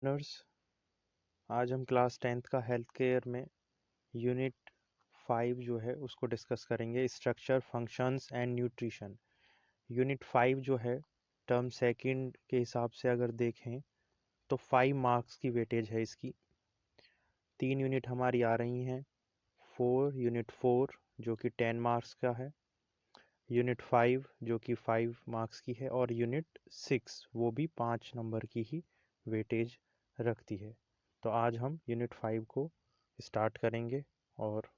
Nurse, आज हम class 10th का हेल्थ केयर में यूनिट 5 जो है उसको डिस्कस करेंगे, structure functions and nutrition. Unit 5 जो है टर्म सेकंड के हिसाब से अगर देखें तो 5 मार्क्स की वेटेज है इसकी। 3 यूनिट हमारी आ रही हैं, यूनिट 4 जो कि 10 मार्क्स का है, यूनिट 5 जो कि 5 मार्क्स की है, और यूनिट 6 वो भी 5 नंबर की ही वेटेज रखती है। तो आज हम यूनिट 5 को स्टार्ट करेंगे और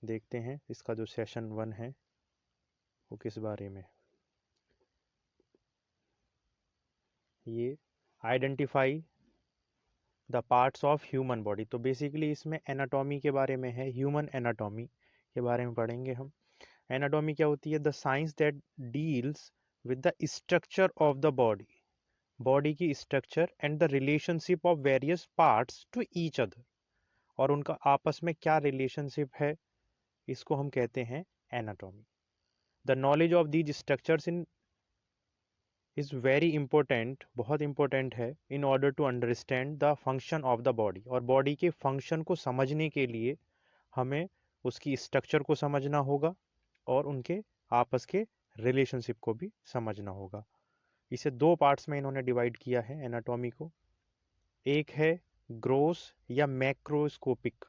देखते हैं इसका जो सेशन 1 है वो किस बारे में। ये identify the parts of human body, तो बेसिकली इसमें एनाटॉमी के बारे में है, ह्यूमन एनाटॉमी के बारे में पढ़ेंगे हम। एनाटॉमी क्या होती है? The science that deals with the structure of the body, body की structure and the relationship of various parts to each other, और उनका आपस में क्या रिलेशनशिप है, इसको हम कहते हैं anatomy. The knowledge of these structures in is very important, बहुत इंपॉर्टेंट है, in order to understand the function of the body, और बॉडी के फंक्शन को समझने के लिए हमें उसकी स्ट्रक्चर को समझना होगा और उनके आपस के रिलेशनशिप को भी समझना होगा। इसे दो पार्ट्स में इन्होंने डिवाइड किया है एनाटॉमी को। एक है ग्रोस या मैक्रोस्कोपिक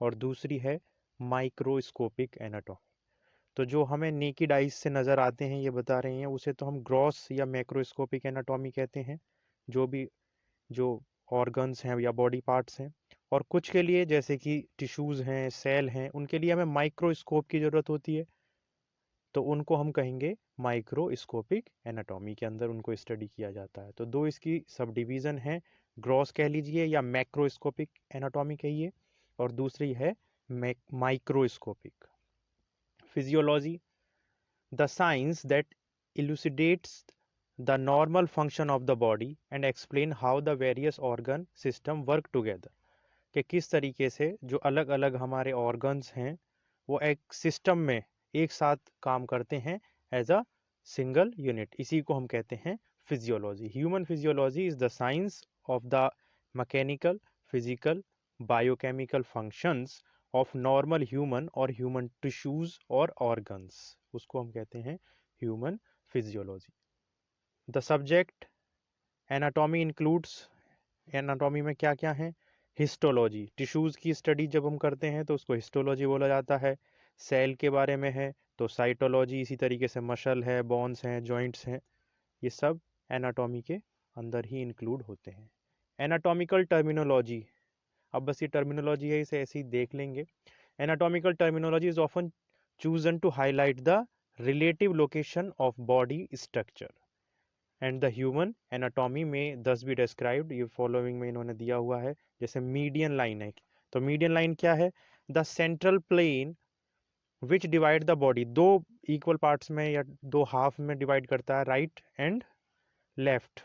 और दूसरी है माइक्रोस्कोपिक एनाटॉमी। तो जो हमें नेकेड आइज से नज़र आते हैं, ये बता रहे हैं, उसे तो हम ग्रॉस या मैक्रोस्कोपिक एनाटॉमी कहते हैं, जो भी जो ऑर्गन्स हैं या बॉडी पार्ट्स हैं। और कुछ के लिए जैसे कि टिश्यूज़ हैं, सेल हैं, उनके लिए हमें माइक्रोस्कोप की ज़रूरत होती है, तो उनको हम कहेंगे माइक्रोस्कोपिक एनाटॉमी के अंदर उनको स्टडी किया जाता है। तो दो इसकी सब डिवीज़न है, ग्रॉस कह लीजिए या मैक्रोस्कोपिक एनाटॉमी कहिए, और दूसरी है microscopic. Physiology, the science that elucidates the normal function of the body and explain how the various organ system work together, कि किस तरीके से जो अलग अलग हमारे ऑर्गन्स हैं वो एक सिस्टम में एक साथ काम करते हैं एज अ सिंगल यूनिट, इसी को हम कहते हैं physiology. Human physiology is the science of the mechanical, physical, biochemical functions of normal human और ह्यूमन टिश्यूज और ऑर्गन्स, उसको हम कहते हैं human physiology. The subject anatomy includes, anatomy में क्या क्या है? हिस्टोलॉजी, टिश्यूज की स्टडी जब हम करते हैं तो उसको हिस्टोलॉजी बोला जाता है। सेल के बारे में है तो साइटोलॉजी, इसी तरीके से मसल है, बोन्स हैं, जॉइंट्स हैं, ये सब एनाटॉमी के अंदर ही इंक्लूड होते हैं। एनाटॉमिकल टर्मिनोलॉजी, अब बस ये टर्मिनोलॉजी है, इसे ऐसे ही देख लेंगे। Anatomical terminology is often chosen to highlight the relative location of body structure and the human anatomy में दस भी डिस्क्राइब्ड, ये फॉलोइंग में इन्होंने दिया हुआ है। जैसे मीडियन लाइन है, तो मीडियन लाइन क्या है? The central plane which divide the body, दो इक्वल पार्ट्स में या दो हाफ में डिवाइड करता है, राइट एंड लेफ्ट।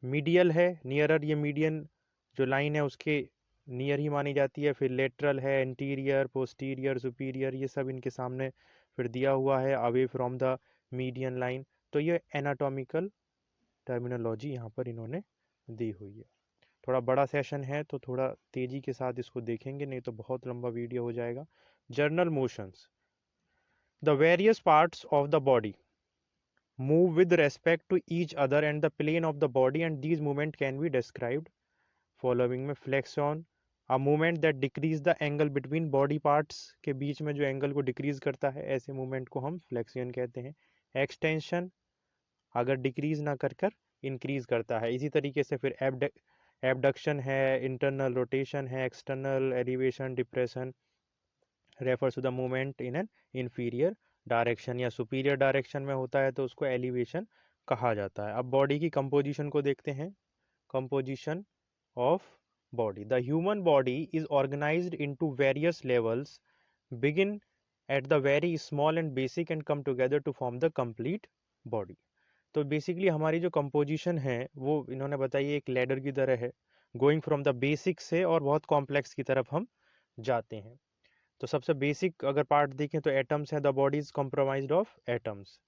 मीडियल है, नियरर, ये मीडियन जो लाइन है उसके नियर ही मानी जाती है। फिर लेटरल है, इंटीरियर, पोस्टीरियर, सुपीरियर, ये सब इनके सामने फिर दिया हुआ है, away from the median line. तो ये एनाटॉमिकल टर्मिनोलॉजी यहाँ पर इन्होंने दी हुई है। थोड़ा बड़ा सेशन है तो थोड़ा तेजी के साथ इसको देखेंगे, नहीं तो बहुत लंबा वीडियो हो जाएगा। Journal motions, the various parts of the body move with respect to each other and the plane of the body, and these movement can be described following में। flexion, a movement that decrease the angle between body parts, के बीच में जो angle को decrease करता है, ऐसे movement को हम फ्लेक्सियन कहते हैं। एक्सटेंशन, अगर डिक्रीज ना कर कर इंक्रीज करता है। इसी तरीके से फिर एबडक्शन है, इंटरनल रोटेशन है, external elevation depression refers to the movement in an inferior direction, या सुपीरियर डायरेक्शन में होता है तो उसको एलिवेशन कहा जाता है। अब बॉडी की कंपोजिशन को देखते हैं। Composition of body, the human body is organized into various levels, begin at the very small and basic and come together to form the complete body. तो बेसिकली हमारी जो कंपोजिशन है वो इन्होंने बताई एक लैडर की तरह है, गोइंग फ्रॉम द बेसिक से और बहुत कॉम्प्लेक्स की तरफ हम जाते हैं। तो सबसे बेसिक अगर पार्ट देखें तो एटम्स है, the body is compromised of atoms.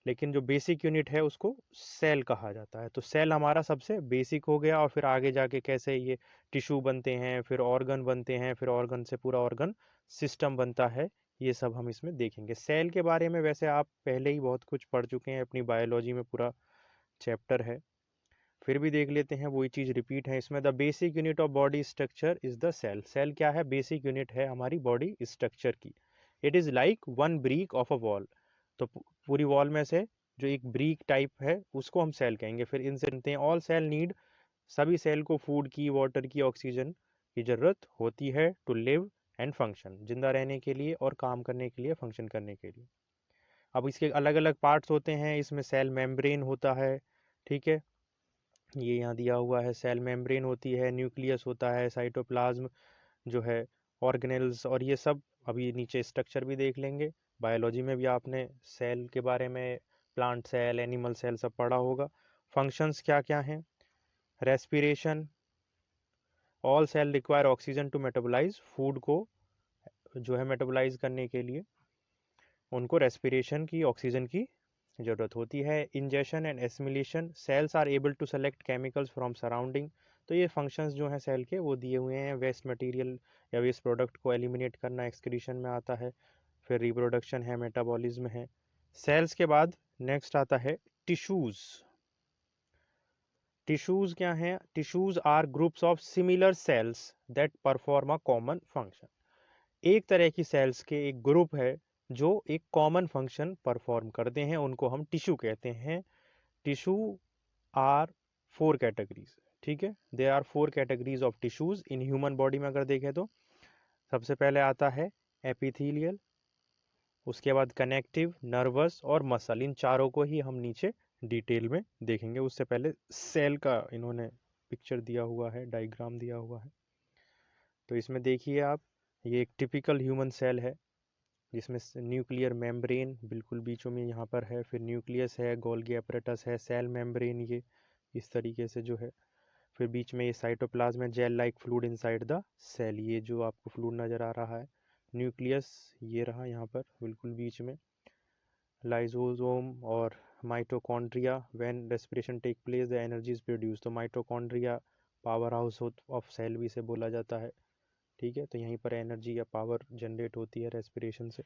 लेकिन जो बेसिक यूनिट है उसको सेल कहा जाता है। तो सेल हमारा सबसे बेसिक हो गया, और फिर आगे जाके कैसे ये टिश्यू बनते हैं, फिर ऑर्गन बनते हैं, फिर ऑर्गन से पूरा ऑर्गन सिस्टम बनता है, ये सब हम इसमें देखेंगे। सेल के बारे में वैसे आप पहले ही बहुत कुछ पढ़ चुके हैं, अपनी बायोलॉजी में पूरा चैप्टर है, फिर भी देख लेते हैं, वही चीज़ रिपीट है इसमें। The basic unit of body structure is the cell. Cell क्या है? बेसिक यूनिट है हमारी बॉडी स्ट्रक्चर की। It is like one brick of a wall. तो पूरी वॉल में से जो एक ब्रीक टाइप है उसको हम सेल कहेंगे। फिर इनसे बनते हैं ऑल सेल नीड। सभी सेल को फूड की, वाटर की, ऑक्सीजन की ज़रूरत होती है टू लिव एंड फंक्शन, जिंदा रहने के लिए और काम करने के लिए, फंक्शन करने के लिए। अब इसके अलग अलग पार्ट्स होते हैं, इसमें सेल मेम्ब्रेन होता है, ठीक है, ये यहाँ दिया हुआ है। सेल मेम्ब्रेन होती है, न्यूक्लियस होता है, साइटोप्लाज्म जो है, ऑर्गेनेल्स, और ये सब अभी नीचे स्ट्रक्चर भी देख लेंगे। बायोलॉजी में भी आपने सेल के बारे में प्लांट सेल, एनिमल सेल सब पढ़ा होगा। फंक्शंस क्या क्या हैं? Respiration, all cell require oxygen to metabolize food को जो है मेटाबोलाइज करने के लिए उनको रेस्पिरेशन की, ऑक्सीजन की ज़रूरत होती है। Ingestion and assimilation, cells are able to select chemicals from surrounding. तो ये फंक्शंस जो हैं सेल के वो दिए हुए हैं। वेस्ट मटेरियल या वेस्ट प्रोडक्ट को एलिमिनेट करना एक्सक्रीशन में आता है। फिर रिप्रोडक्शन है, मेटाबॉलिज्म है। सेल्स के बाद नेक्स्ट आता है टिश्यूज। टिश्यूज क्या हैं? Tissues are groups of similar cells that perform a common function. एक तरह की सेल्स के एक ग्रुप है जो एक कॉमन फंक्शन परफॉर्म करते हैं, उनको हम टिश्यू कहते हैं। टिश्यू आर फोर कैटेगरीज, ठीक है, they are four categories of tissues in human body में। अगर देखें तो सबसे पहले आता है एपिथेलियल, उसके बाद कनेक्टिव, नर्वस और मसल। इन चारों को ही हम नीचे डिटेल में देखेंगे। उससे पहले सेल का इन्होंने पिक्चर दिया हुआ है, डायग्राम दिया हुआ है। तो इसमें देखिए आप, ये एक टिपिकल ह्यूमन सेल है जिसमें न्यूक्लियर मेम्ब्रेन बिल्कुल बीचों में यहाँ पर है, फिर न्यूक्लियस है, गोल्गी एपरेटस है, सेल मेम्ब्रेन ये इस तरीके से जो है, फिर बीच में ये साइटोप्लाज्म है, gel like fluid inside the cell, ये जो आपको फ्लूइड नज़र आ रहा है। न्यूक्लियस ये रहा यहाँ पर बिल्कुल बीच में। लाइसोसोम और mitochondria, when respiration take place the energy is produce. तो mitochondria power house of cell भी से बोला जाता है, ठीक है। तो यहीं पर एनर्जी या पावर जनरेट होती है रेस्पिरेशन से।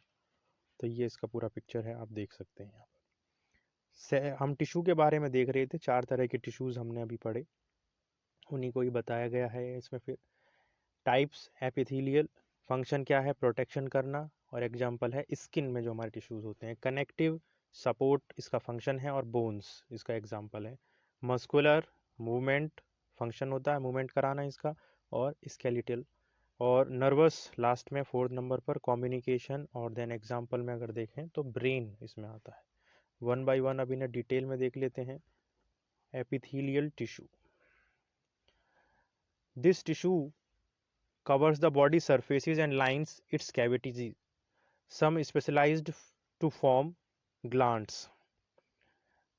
तो ये इसका पूरा पिक्चर है, आप देख सकते हैं यहाँ पर। हम टिश्यू के बारे में देख रहे थे, चार तरह के टिश्यूज हमने अभी पढ़े, उन्हीं को ही बताया गया है इसमें। फिर टाइप्स, एपिथेलियल, फंक्शन क्या है? प्रोटेक्शन करना, और एग्जांपल है स्किन में जो हमारे टिश्यूज होते हैं। कनेक्टिव, सपोर्ट इसका फंक्शन है, और बोन्स इसका एग्जांपल है। मस्कुलर, मूवमेंट फंक्शन होता है, मूवमेंट कराना इसका। और स्केलेटल और नर्वस लास्ट में फोर्थ नंबर पर, कम्युनिकेशन। और देन एग्जांपल में अगर देखें तो ब्रेन इसमें आता है। वन बाय वन अब इन्हें डिटेल में देख लेते हैं। Epithelial tissue, this tissue covers the body surfaces and lines its cavities. Some specialized to form glands.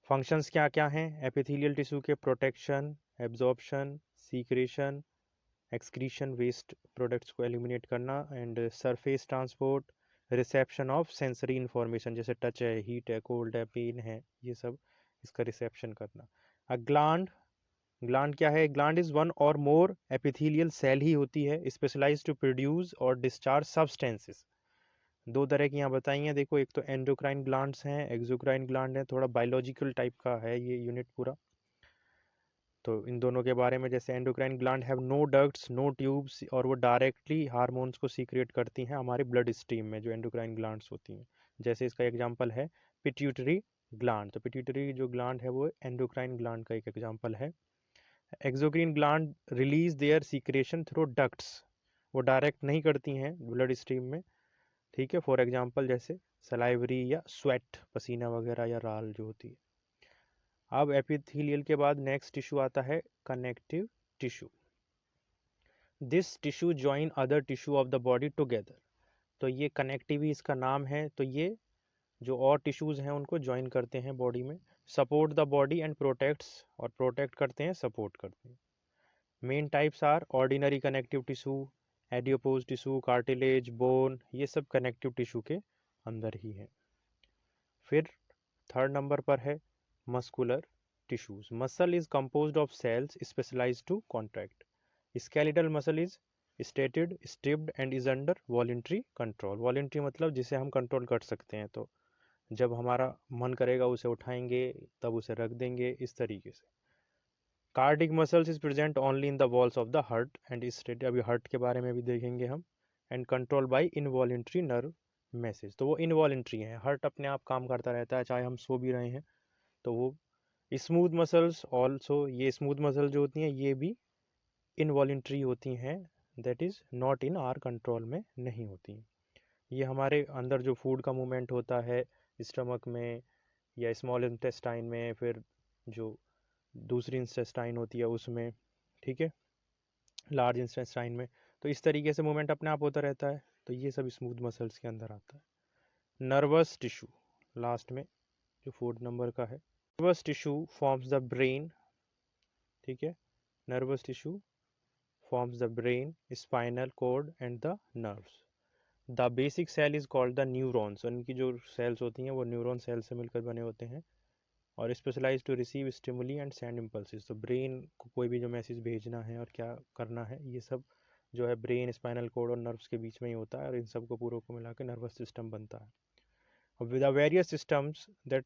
Functions क्या क्या हैं एपिथेलियल टिश्यू के? Protection, absorption, secretion, excretion, waste products को एलिमिनेट करना, and surface transport, reception of sensory information, जैसे touch है, heat है, cold है, पेन है, ये सब इसका रिसेप्शन करना। अ ग्लैंड, ग्लैंड क्या है? ग्लैंड इज वन और मोर एपिथेलियल सेल ही होती है, स्पेशलाइज टू प्रोड्यूस और डिस्चार्ज सब्सटेंसेस। दो तरह की यहाँ बताई हैं, देखो, एक तो एंडोक्राइन ग्लैंड्स हैं, एक्सोक्राइन ग्लैंड है, थोड़ा बायोलॉजिकल टाइप का है ये यूनिट पूरा। तो इन दोनों के बारे में, जैसे endocrine gland have no ducts, no tubes, और वो डायरेक्टली हार्मोन्स को सीक्रेट करती हैं हमारे ब्लड स्ट्रीम में, जो एंडोक्राइन ग्लैंड्स होती हैं। जैसे इसका एग्जांपल है पिट्यूटरी ग्लैंड। तो पिट्यूटरी जो ग्लैंड है वो एंडोक्राइन ग्लैंड का एक एग्जांपल है। Exocrine gland release there secretion through ducts, वो डायरेक्ट नहीं करती हैं ब्लड स्ट्रीम में, ठीक है। फॉर एग्जांपल जैसे सलाइवरी या स्वेट, पसीना वगैरह या राल जो होती है। अब एपिथेलियल के बाद नेक्स्ट टिश्यू आता है connective tissue. This tissue join other tissue of the body together. तो ये कनेक्टिव ही इसका नाम है। तो ये जो और टिश्यूज हैं उनको ज्वाइन करते हैं बॉडी में। Support the body and protects, और प्रोटेक्ट करते हैं, सपोर्ट करते हैं। Main types are ordinary connective tissue, adipose tissue, cartilage, bone, ये सब कनेक्टिव टिश्यू के अंदर ही है। फिर थर्ड नंबर पर है muscular tissues. Muscle is composed of cells specialised to contract. Skeletal muscle is stated striped and is under voluntary control. Voluntary मतलब जिसे हम कंट्रोल कर सकते हैं, तो जब हमारा मन करेगा उसे उठाएंगे, तब उसे रख देंगे, इस तरीके से। Cardiac muscles is present only in the walls of the heart and state, अभी हार्ट के बारे में भी देखेंगे हम। And control by involuntary nerve message, तो वो इनवॉलेंट्री है, हार्ट अपने आप काम करता रहता है चाहे हम सो भी रहे हैं। तो वो स्मूथ मसल्स ऑल्सो, ये स्मूथ मसल जो होती हैं ये भी इनवॉलेंट्री होती हैं, that is not in are control में नहीं होती। ये हमारे अंदर जो फूड का मूवमेंट होता है स्टमक में या स्मॉल इंटेस्टाइन में, फिर जो दूसरी इंटेस्टाइन होती है उसमें, ठीक है, लार्ज इंटेस्टाइन में, तो इस तरीके से मूवमेंट अपने आप होता रहता है। तो ये सब स्मूथ मसल्स के अंदर आता है। नर्वस टिश्यू लास्ट में जो फोर्थ नंबर का है। Nervous tissue forms the brain, ठीक है, nervous tissue forms the brain, spinal cord and the nerves. The basic cell is called the neurons, उनकी जो सेल्स होती हैं वो न्यूरॉन सेल से मिलकर बने होते हैं। और specialise to receive stimuli and send impulses, तो ब्रेन को कोई भी जो मैसेज भेजना है और क्या करना है, ये सब जो है ब्रेन, स्पाइनल कोड और नर्व्स के बीच में ही होता है, और इन सब को पूरों को मिला के नर्वस सिस्टम बनता है। With the various systems that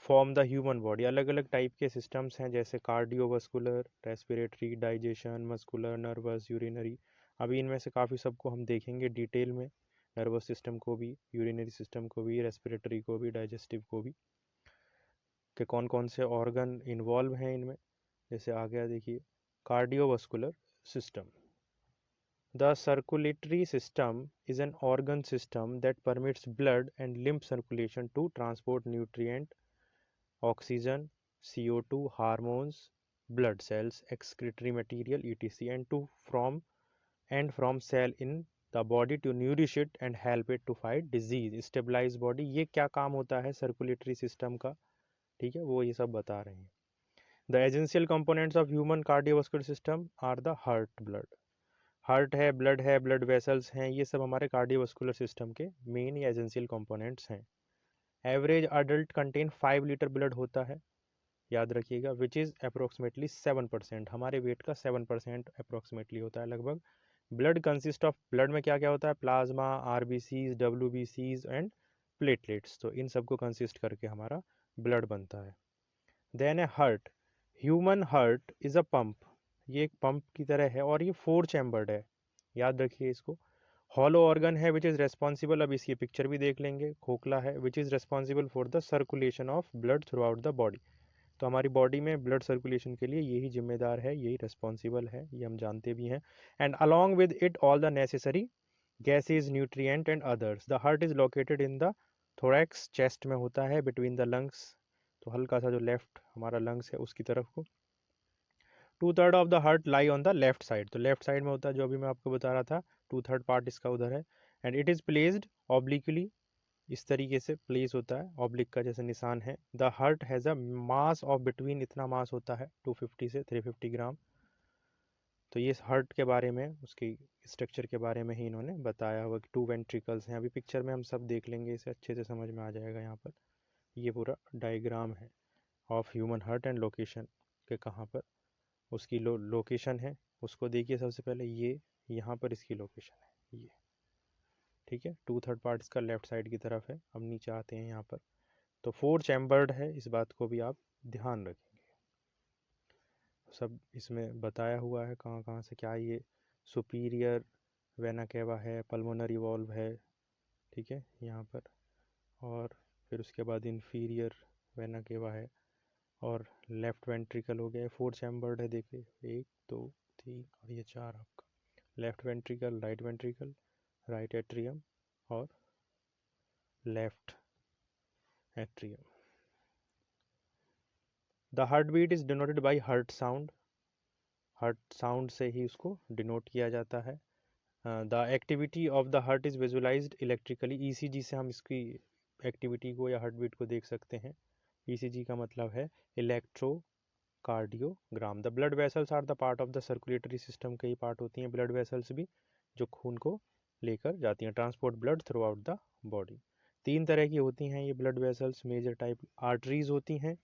form the human body, अलग अलग टाइप के सिस्टम्स हैं जैसे cardiovascular, respiratory, digestion, muscular, nervous, urinary. अभी इनमें से काफ़ी सबको हम देखेंगे डिटेल में, नर्वस सिस्टम को भी, यूरिनरी सिस्टम को भी, रेस्पिरेटरी को भी, डाइजेस्टिव को भी, कि कौन कौन से ऑर्गन इन्वॉल्व हैं इनमें। जैसे आ गया देखिए cardiovascular system. The circulatory system is an organ system that permits blood and lymph circulation to transport nutrient, oxygen, CO2, hormones, blood cells, excretory material, etc. and from cell in the body to nourish it and help it to fight disease, stabilize body। ये क्या काम होता है circulatory system का, ठीक है, वो ये सब बता रहे हैं। The essential components of human cardiovascular system are the heart, blood, heart है, ब्लड वेसल्स हैं, ये सब हमारे कार्डियोवास्कुलर सिस्टम के मेन या एसेंशियल कंपोनेंट्स हैं। Average adult contain 5 litre blood होता है, याद रखिएगा, विच इज़ अप्रोक्सीमेटली 7%, हमारे वेट का 7% अप्रोक्सीमेटली होता है लगभग। ब्लड कंसिस्ट ऑफ, ब्लड में क्या क्या होता है, प्लाज्मा, आरबीसीज, डब्ल्यूबीसीज एंड प्लेटलेट्स, तो इन सबको कंसिस्ट करके हमारा ब्लड बनता है। देन है heart. Human heart is a pump, ये एक पंप की तरह है और ये 4 चैम्बर्ड है, याद रखिए इसको। हॉलो ऑर्गन है विच इज़ रेस्पॉन्सिबल, अब इसकी पिक्चर भी देख लेंगे, खोखला है, which is responsible for the circulation of blood throughout the body. तो हमारी बॉडी में ब्लड सर्कुलेशन के लिए यही जिम्मेदार है, यही रेस्पॉन्सिबल है, ये हम जानते भी हैं। And along with it all the necessary gases, nutrient and others. The heart is located in the thorax, chest में होता है, बिटवीन द लंग्स, तो हल्का सा जो लेफ्ट हमारा लंग्स है उसकी तरफ को। 2/3 of the heart lie on the left side, तो लेफ्ट साइड में होता है, जो अभी मैं आपको बता रहा था, 2/3 पार्ट इसका उधर है। And it is placed obliquely, इस तरीके से प्लेस होता है, ऑब्लिक का जैसे निशान है। The heart has a mass of between, इतना मास होता है 250 से 350 ग्राम। तो ये हार्ट के बारे में, उसकी स्ट्रक्चर के बारे में ही इन्होंने बताया हुआ कि 2 वेंट्रिकल्स हैं, अभी पिक्चर में हम सब देख लेंगे, इसे अच्छे से समझ में आ जाएगा। यहाँ पर ये पूरा डायग्राम है of human heart and location के, कहाँ पर उसकी लोकेशन है उसको देखिए। सबसे पहले ये यहाँ पर इसकी लोकेशन है ये, ठीक है, 2/3 पार्ट इसका लेफ्ट साइड की तरफ है। अब नीचे आते हैं यहाँ पर, तो 4 चैम्बर्ड है, इस बात को भी आप ध्यान रखेंगे, सब इसमें बताया हुआ है कहाँ कहाँ से क्या। ये सुपीरियर वेना केवा है, पल्मोनरी वॉल्व है, ठीक है, यहाँ पर। और फिर उसके बाद इन्फीरियर वेना केवा है, और लेफ्ट वेंट्रिकल हो गया, 4 चैम्बर्ड है, देखिए 1 2 3 और ये 4 आपका लेफ्ट वेंट्रिकल, राइट एट्रियम और left atrium. The heart beat is denoted by heart sound, heart sound से ही उसको डिनोट किया जाता है। The activity of the heart is visualised electrically, ECG से हम इसकी एक्टिविटी को या हार्ट बीट को देख सकते हैं। ईसीजी का मतलब है electrocardiogram. The blood vessels are the part of the circulatory system, कई पार्ट होती हैं ब्लड वेसल्स भी, जो खून को लेकर जाती हैं, transport blood throughout the body. तीन तरह की होती हैं ये blood vessels. Major type arteries होती हैं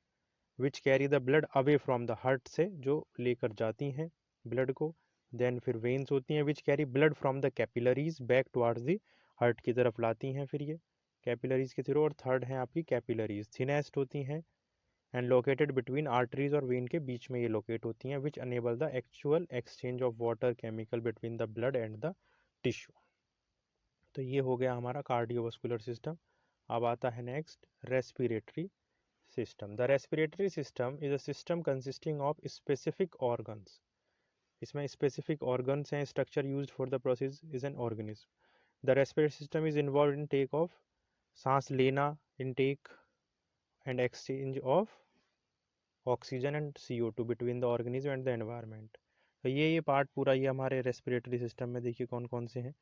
which carry the blood away from the heart से, जो लेकर जाती हैं ब्लड को। देन फिर वेन्स होती हैं which carry blood from the capillaries back towards the heart की तरफ लाती हैं फिर ये कैपिलरीज के थ्रू। और थर्ड है आपकी कैपिलरीज, थिनेस्ट होती हैं एंड लोकेटेड बिटवीन आर्टरीज और वेन के बीच में ये लोकेट होती हैं which enable the actual exchange of water chemical between the blood and the tissue. तो ये हो गया हमारा कार्डियोवास्कुलर सिस्टम। अब आता है next respiratory system. The respiratory system is a system consisting of specific organs. इसमें स्पेसिफिक ऑर्गन्स हैं। Structure used for the process is an organism. The respiratory system is involve in take off, सांस लेना, intake and exchange of oxygen and CO2 between the organism and the environment. तो ये part पूरा ये हमारे respiratory system में देखिए कौन कौन से हैं।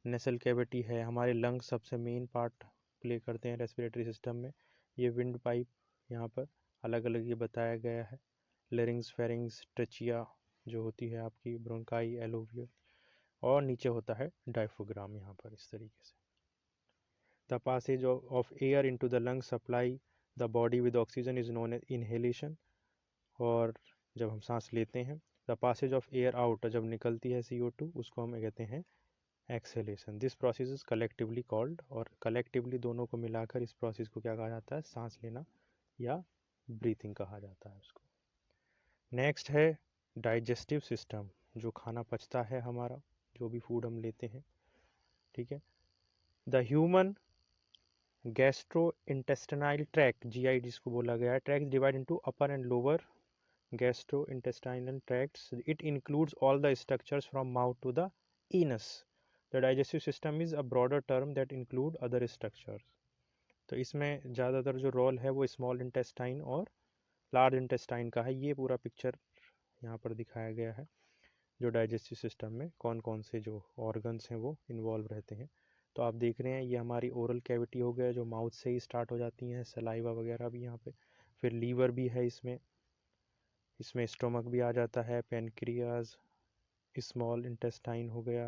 नेसल कैविटी है, हमारे लंग्स सबसे मेन पार्ट प्ले करते हैं रेस्पिरेटरी सिस्टम में। ये विंड पाइप यहाँ पर अलग अलग ये बताया गया है। लेरिंग्स, फेरिंग्स, ट्रेचिया जो होती है आपकी, ब्रोंकाई, एलोवियल, और नीचे होता है डायफ्राम यहाँ पर इस तरीके से। The passage of air into the lung supply the body with oxygen is known as inhalation. और जब हम सांस लेते हैं, the passage of air out, जब निकलती है CO2 उसको हम कहते हैं exhalation. This process is collectively called, और कलेक्टिवली दोनों को मिलाकर इस प्रोसेस को क्या कहा जाता है, सांस लेना या ब्रीथिंग कहा जाता है उसको। नेक्स्ट है डाइजेस्टिव सिस्टम, जो खाना पचता है हमारा, जो भी फूड हम लेते हैं, ठीक है। The human gastro intestinal tract, GI जिसको बोला गया है, tract divide into upper and lower gastrointestinal tracts. It includes all the structures from mouth to the anus. The digestive system is a broader term that include other structures. तो इसमें ज़्यादातर जो role है वो स्मॉल इंटेस्टाइन और large intestine का है। ये पूरा पिक्चर यहाँ पर दिखाया गया है, जो डाइजेस्टिव सिस्टम में कौन कौन से जो ऑर्गन्स हैं वो इन्वॉल्व रहते हैं। तो आप देख रहे हैं ये हमारी ओरल कैविटी हो गया, जो माउथ से ही स्टार्ट हो जाती हैं, सलाइवा वगैरह भी यहाँ पे। फिर लीवर भी है इसमें, इसमें स्टोमक भी आ जाता है, पेनक्रियाज, स्मॉल इंटेस्टाइन हो गया,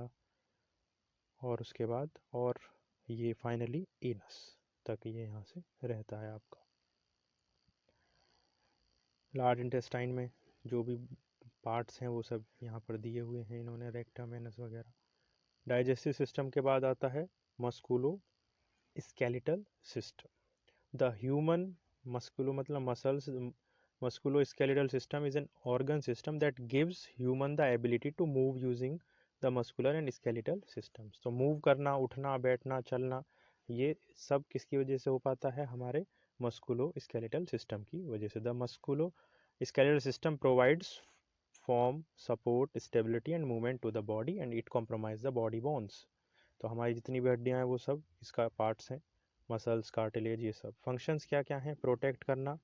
और उसके बाद और ये फाइनली एनस तक ये यहाँ से रहता है आपका। लार्ज इंटेस्टाइन में जो भी पार्ट्स हैं वो सब यहाँ पर दिए हुए हैं इन्होंने, रेक्टम, एनस वगैरह। डाइजेस्टिव सिस्टम के बाद आता है मस्कुलो स्केलेटल सिस्टम। द ह्यूमन मस्कुलो मतलब muscles, musculoskeletal system is an organ system that gives human the ability to move using the muscular and skeletal systems. तो मूव करना, उठना, बैठना, चलना, ये सब किसकी वजह से हो पाता है, हमारे मस्कुलो स्केलेटल सिस्टम की वजह से। The musculoskeletal system provides form, support, stability and movement to the body and it compromise the body bones. तो हमारी जितनी भी हड्डियाँ हैं वो सब इसका पार्ट्स हैं, मसल्स, कार्टिलेज, ये सब। फंक्शंस क्या क्या हैं, प्रोटेक्ट करना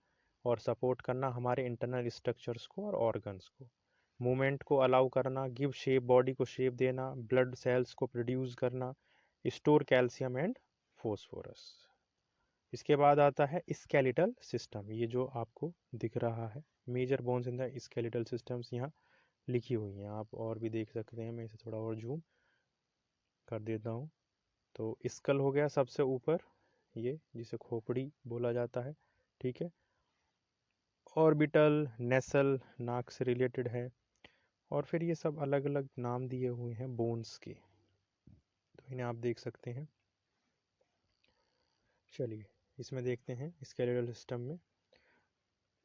और सपोर्ट करना हमारे इंटरनल स्ट्रक्चर्स को और ऑर्गन्स को, मूवमेंट को अलाउ करना, गिव शेप, बॉडी को शेप देना, ब्लड सेल्स को प्रोड्यूस करना, स्टोर कैल्शियम एंड फॉस्फोरस। इसके बाद आता है स्केलेटल सिस्टम, ये जो आपको दिख रहा है, major bones in the skeletal systems यहाँ लिखी हुई हैं, आप और भी देख सकते हैं। मैं इसे थोड़ा और जूम कर देता हूँ। तो स्कल हो गया सबसे ऊपर, ये जिसे खोपड़ी बोला जाता है, ठीक है। ऑर्बिटल, नेसल, नाक से रिलेटेड है, और फिर ये सब अलग अलग नाम दिए हुए हैं बोन्स के, तो इन्हें आप देख सकते हैं। चलिए इसमें देखते हैं स्केलेटल सिस्टम में।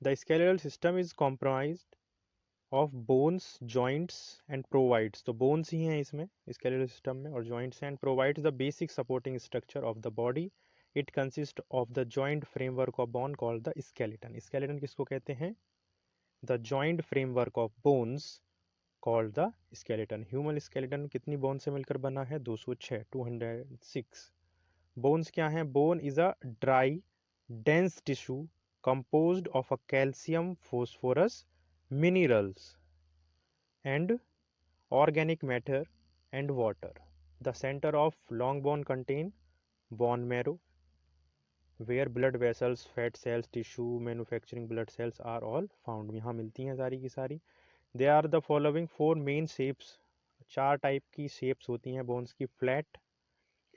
The skeletal system is comprised of bones, joints and provides, तो बोन्स ही हैं इसमें स्केलेटल सिस्टम में और joints and provides the basic supporting structure of the body. It consist of the joint framework of bone called the skeleton. Skeleton किसको कहते हैं, the joint framework of bones called the skeleton. Human skeleton कितनी bone से मिलकर बना है, 206, 206। Bones क्या हैं, bone is a dry dense tissue composed of a calcium, phosphorus, minerals and organic matter and water. The center of long bone contain bone marrow where blood vessels, fat cells, tissue, manufacturing blood cells are all found. यहाँ मिलती हैं सारी की सारी। They are the following four main shapes. चार type की shapes होती हैं बोन्स की, फ्लैट,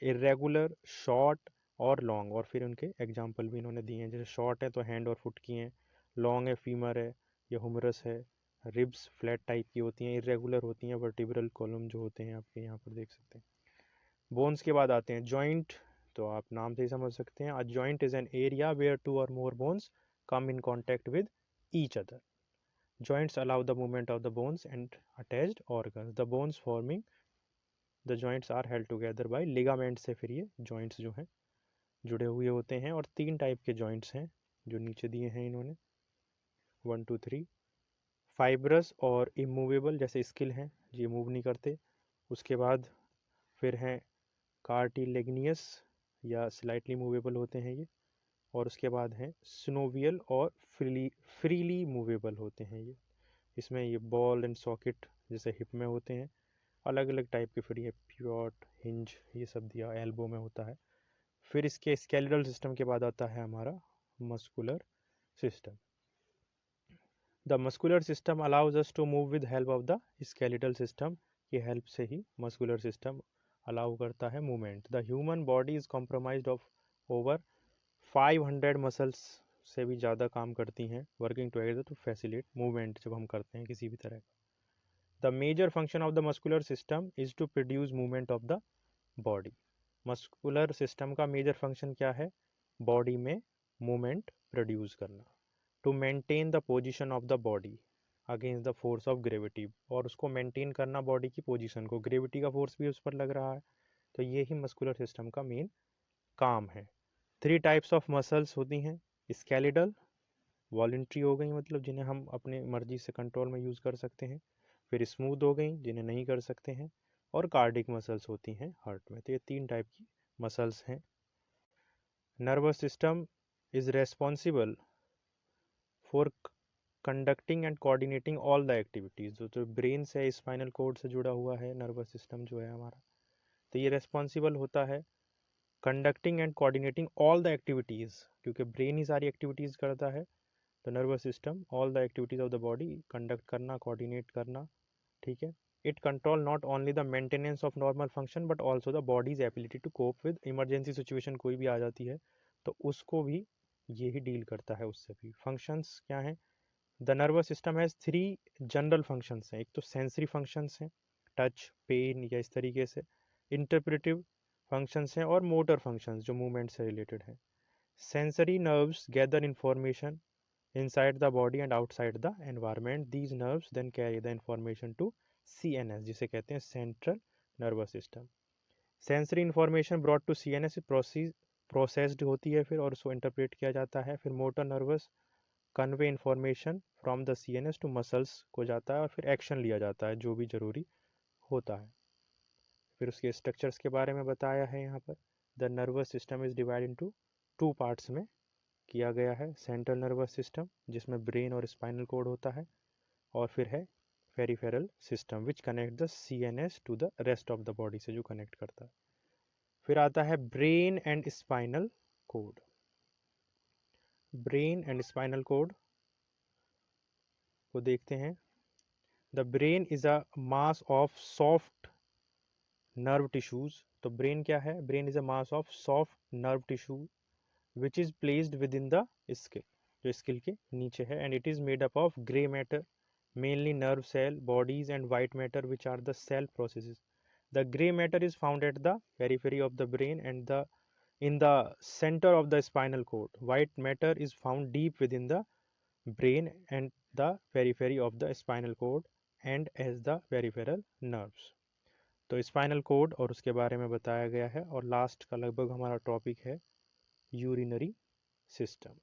इरेगुलर, शॉर्ट और लॉन्ग, और फिर उनके एग्जाम्पल भी इन्होंने दिए हैं, जैसे शॉर्ट है तो हैंड और फुट की हैं, लॉन्ग है फीमर है या हुमरस है, रिब्स फ्लैट टाइप की होती हैं, इरेगुलर होती हैं, वर्टिब्रल कॉलम जो होते हैं आपके यहाँ पर देख सकते हैं। बोन्स के बाद आते हैं जॉइंट, तो आप नाम से ही समझ सकते हैं, a joint is an area where two और more bones come in contact with each other. Joints allow the movement of the bones and attached organs. The bones forming the joints are held together by ligaments से फिर ये joints जो हैं जुड़े हुए होते हैं। और तीन टाइप के joints हैं जो नीचे दिए हैं इन्होंने, 1 2 3। फाइब्रस और इमूवेबल, जैसे स्किल हैं ये मूव नहीं करते। उसके बाद फिर हैं कार्टिलेग्नियस या स्लाइटली मूवेबल होते हैं ये। और उसके बाद हैं स्नोवियल और फ्रीली मूवेबल होते हैं ये। इसमें ये बॉल एंड सॉकेट जैसे हिप में होते हैं, अलग अलग टाइप के। फिर ये प्योट हिंज ये सब दिया एल्बो में होता है। फिर इसके स्केलेटल सिस्टम के बाद आता है हमारा muscular system. The muscular system allows us to move with help of the skeletal system, की हेल्प से ही मस्कुलर सिस्टम अलाउ करता है movement. The human body is compromised of over 500 muscles से भी ज़्यादा काम करती हैं working together to facilitate movement जब हम करते हैं किसी भी तरह का। The major function of the muscular system is to produce movement of the body. Muscular system का मेजर फंक्शन क्या है? बॉडी में मूवमेंट प्रोड्यूस करना। To maintain the position of the body against the force of gravity, और उसको maintain करना body की position को, ग्रेविटी का फोर्स भी उस पर लग रहा है, तो ये ही मस्कुलर सिस्टम का मेन काम है। 3 टाइप्स ऑफ मसल्स होती हैं, स्केलेटल वॉलेंट्री हो गई, मतलब जिन्हें हम अपने मर्जी से कंट्रोल में यूज़ कर सकते हैं। फिर स्मूथ हो गई जिन्हें नहीं कर सकते हैं। और कार्डिक मसल्स होती हैं हार्ट में। तो ये 3 टाइप की मसल्स हैं। Nervous system is responsible for conducting and coordinating all the activities. जो ब्रेन से स्पाइनल कोड से जुड़ा हुआ है नर्वस सिस्टम जो है हमारा, तो ये रेस्पॉन्सिबल होता है conducting and coordinating all the activities, क्योंकि ब्रेन ही सारी एक्टिविटीज़ करता है। तो nervous system all the activities of the body conduct करना, कोऑर्डिनेट करना, ठीक है। It control not only the maintenance of normal function but also the body's ability to cope with emergency situation, कोई भी आ जाती है तो उसको भी ये ही डील करता है, उससे भी। फंक्शंस क्या हैं? The nervous system has 3 general functions हैं। एक तो सेंसरी फंक्शंस हैं, टच, पेन या इस तरीके से। इंटरप्रेटिव फंक्शंस हैं और मोटर फंक्शंस जो मूवमेंट से रिलेटेड हैं। Sensory nerves gather information inside the body and outside the environment. These nerves then carry the information to CNS, जिसे कहते हैं central nervous system. Sensory information brought to CNS processed होती है फिर, और उसको इंटरप्रेट किया जाता है। फिर motor nerves convey information from the CNS to muscles को जाता है, और फिर एक्शन लिया जाता है जो भी जरूरी होता है। फिर उसके स्ट्रक्चर्स के बारे में बताया है यहाँ पर। The nervous system is divide into 2 parts में किया गया है। सेंट्रल नर्वस सिस्टम जिसमें ब्रेन और स्पाइनल कोड होता है, और फिर है peripheral system which connect the CNS to the rest of the body, से जो कनेक्ट करता है। फिर आता है brain and spinal cord. Brain and spinal cord को देखते हैं। The brain is a mass of soft nerve tissues. तो ब्रेन क्या है? Brain is a mass of soft nerve tissue which is placed with in the skill, जो skill के नीचे है। And it is made up of grey matter, mainly nerve cell bodies, and white matter which are the cell processes. The gray matter is found at the periphery of the brain and the in the center of the spinal cord. White matter is found deep within the brain and the periphery of the spinal cord and as the peripheral nerves. तो spinal cord और उसके बारे में बताया गया है। और last का लगभग हमारा टॉपिक है urinary system.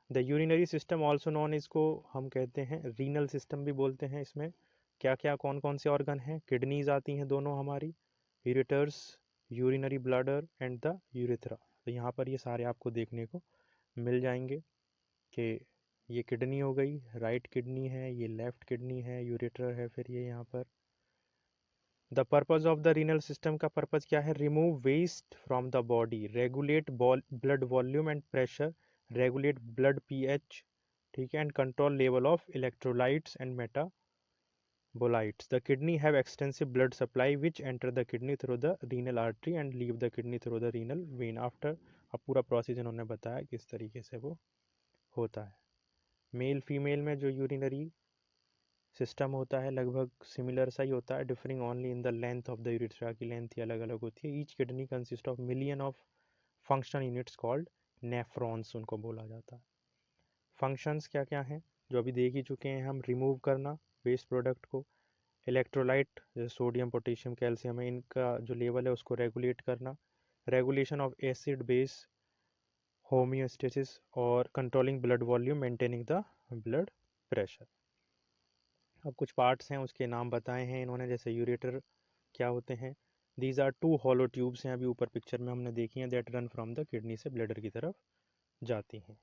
The urinary system also non, इसको हम कहते हैं रीनल सिस्टम भी बोलते हैं। इसमें क्या क्या कौन कौन से ऑर्गन हैं? किडनीज आती हैं दोनों हमारी, ureters, urinary bladder and the urethra. तो यहाँ पर ये सारे आपको देखने को मिल जाएंगे कि ये किडनी हो गई, राइट किडनी है, ये लेफ्ट किडनी है, यूरेटर है, फिर ये यहाँ पर। The purpose of the renal system का पर्पज क्या है? Remove waste from the body, regulate blood volume and pressure, regulate blood pH, ठीक है, and control level of electrolytes and metabolites. The kidney have extensive blood supply which enter the kidney through the renal artery and leave the kidney through the renal vein. After अब पूरा process इन्होंने बताया किस तरीके से वो होता है। मेल फीमेल में जो यूरिनरी सिस्टम होता है लगभग सिमिलर सा ही होता है, differing only in the length of the urethra की लेंथ ही अलग अलग होती है। Each kidney consist of million of functional units called nephrons उनको बोला जाता है। फंक्शंस क्या क्या हैं जो अभी देख ही चुके हैं हम, रिमूव करना वेस्ट प्रोडक्ट को, इलेक्ट्रोलाइट जैसे सोडियम पोटेशियम कैल्शियम है इनका जो लेवल है उसको रेगुलेट करना, regulation of acid base homeostasis और controlling blood volume, maintaining the blood pressure. अब कुछ पार्ट्स हैं उसके नाम बताए हैं इन्होंने, जैसे यूरेटर क्या होते हैं, these are two hollow tubes हैं, अभी ऊपर पिक्चर में हमने देखी हैं, that run from the kidney से ब्लडर की तरफ जाती हैं।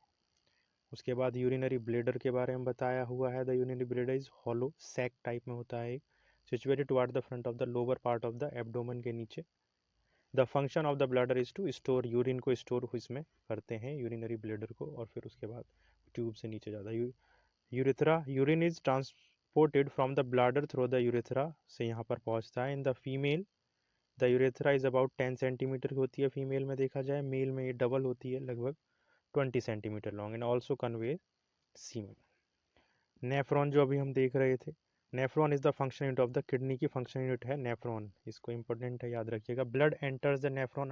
उसके बाद यूरिनरी ब्लेडर के बारे में बताया हुआ है, the urinary bladder is hollow sac type में होता है, situated toward the front of the lower part of the abdomen के नीचे। The function of the bladder is to store urine को स्टोर इसमें करते हैं यूरिनरी ब्लेडर को, और फिर उसके बाद ट्यूब से नीचे जाता है। Urethra, urine is transported from the bladder through the urethra से यहाँ पर पहुँचता है। In the female the urethra is about 10 centimetre होती है फीमेल में देखा जाए, मेल में ये डबल होती है लगभग 20 centimetre long and also convey semen. Nephron जो अभी हम देख रहे थे, nephron is the function unit of the kidney की फंक्शन यूनिट है नेफ्रॉन, इसको इंपॉर्टेंट है याद रखिएगा। Blood enters the nephron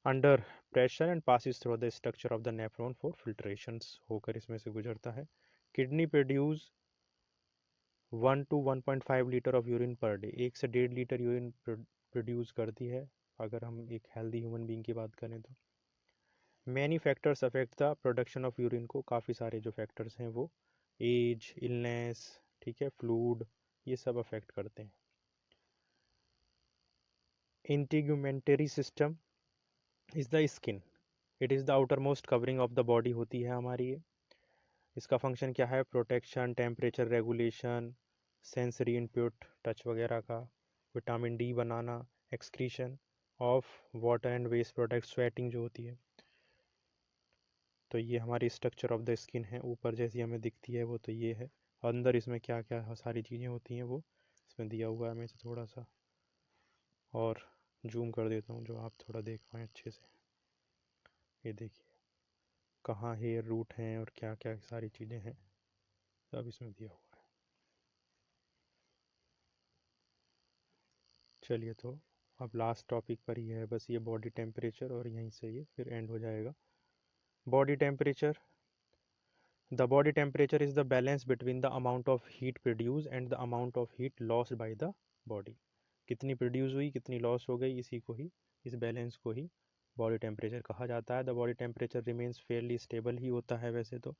under pressure and passes through the structure of the nephron for filtration, होकर इसमें से गुजरता है। Kidney produce 1 to 1.5 litre of urine per day, 1 से 1.5 लीटर यूरिन प्रोड्यूस करती है अगर हम एक हेल्दी ह्यूमन बीइंग की बात करें तो। Many factors affect the production of urine को, काफ़ी सारे जो फैक्टर्स हैं वो, एज, इलनेस, ठीक है, फ्लूड, ये सब अफेक्ट करते हैं। Integumentary system is the skin, it is the outermost covering of the body होती है हमारी ये। इसका फंक्शन क्या है, protection, temperature regulation, sensory input touch वगैरह का, विटामिन डी बनाना, excretion of water and waste product, sweating जो होती है। तो ये हमारी स्ट्रक्चर ऑफ द स्किन है, ऊपर जैसी हमें दिखती है वो तो ये है, अंदर इसमें क्या क्या सारी चीज़ें होती हैं वो इसमें दिया हुआ है। मैं इसे थोड़ा सा और जूम कर देता हूँ जो आप थोड़ा देख पाएँ अच्छे से। ये देखिए कहाँ हेयर रूट हैं और क्या क्या सारी चीज़ें हैं, सब इसमें दिया हुआ है। चलिए तो अब लास्ट टॉपिक पर ही है बस, ये बॉडी टेम्परेचर, और यहीं से ये फिर एंड हो जाएगा। Body temperature, the body temperature is the balance between the amount of heat produce and the amount of heat loss by the body, कितनी प्रोड्यूस हुई कितनी लॉस हो गई, इसी को ही, इस बैलेंस को ही बॉडी टेम्परेचर कहा जाता है। The body temperature remains fairly stable ही होता है वैसे तो।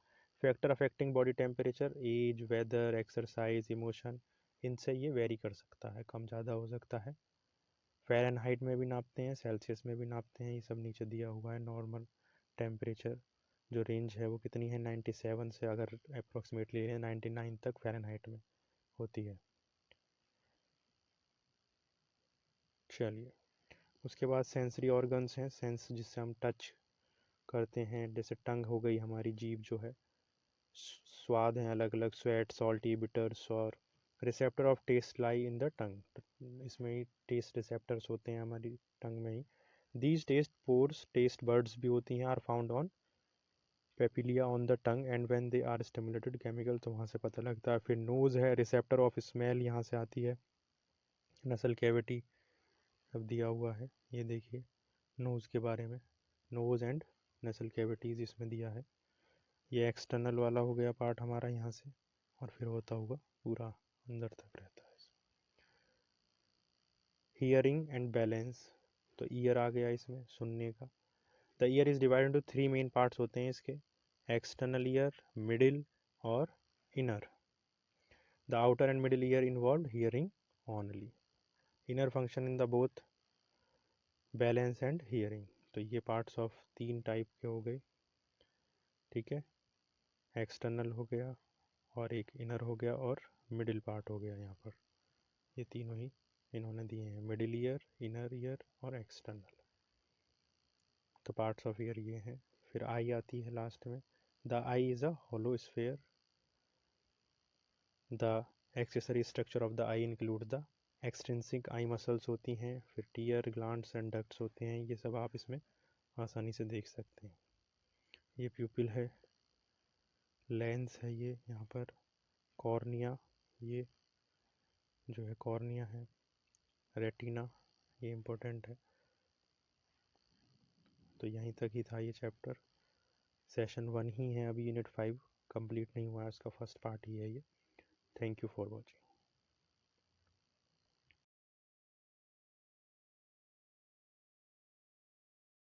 Factor affecting body temperature, age, weather, exercise, emotion, इनसे ये वेरी कर सकता है, कम ज़्यादा हो सकता है। फ़ारेनहाइट में भी नापते हैं, सेल्सियस में भी नापते हैं, ये सब नीचे दिया हुआ है। नॉर्मल टेम्परेचर जो रेंज है वो कितनी है, 97 से अगर अप्रोक्सीमेटली 99 तक फ़ारेनहाइट में होती है। चलिए उसके बाद सेंसरी ऑर्गन्स हैं, सेंस जिससे हम टच करते हैं, जैसे टंग हो गई हमारी, जीभ जो है, स्वाद हैं अलग अलग, sweet, salty, bitter, sour. Receptor of taste lie in the tongue, इसमें ही टेस्ट रिसेप्टर्स होते हैं हमारी टंग में ही। These taste pores, taste buds भी होती हैं, are found on papillae on the tongue and when they are stimulated chemical, तो वहाँ से पता लगता है। फिर नोज़ है, रिसेप्टर ऑफ स्मेल यहाँ से आती है। नसल कैविटी अब दिया हुआ है, ये देखिए नोज़ के बारे में, नोज़ एंड नसल कैविटीज़ इसमें दिया है। ये एक्सटर्नल वाला हो गया पार्ट हमारा यहाँ से, और फिर होता हुआ पूरा अंदर तक रहता है। हियरिंग एंड बैलेंस, तो ईयर आ गया इसमें, सुनने का। The year is divided into 3 main parts होते हैं इसके, एक्सटर्नल ईयर, मिडिल और inner. The outer and middle ear involve hearing only, inner function in the both balance and hearing. तो ये पार्ट्स ऑफ 3 टाइप के हो गए, ठीक है, एक्सटर्नल हो गया और एक इनर हो गया और मिडिल पार्ट हो गया यहाँ पर, ये तीनों ही इन्होंने दिए हैं, मिडिल ईयर, इनर ईयर और एक्सटर्नल। तो पार्ट्स ऑफ ईयर ये हैं। फिर आई आती है लास्ट में। The eye is a hollow sphere, the accessory structure of the eye include the extrinsic eye muscles होती हैं, फिर टीयर, ग्लैंड्स एंड डक्ट्स होते हैं, ये सब आप इसमें आसानी से देख सकते हैं। ये प्यूपिल है, लेंस है ये यहाँ पर, कॉर्निया, ये जो है कॉर्निया है, रेटिना, ये इम्पोर्टेंट है। तो यहीं तक ही था ये चैप्टर। सेशन 1 ही है अभी, यूनिट 5 कंप्लीट नहीं हुआ है, उसका फर्स्ट पार्ट ही है ये। Thank you for watching.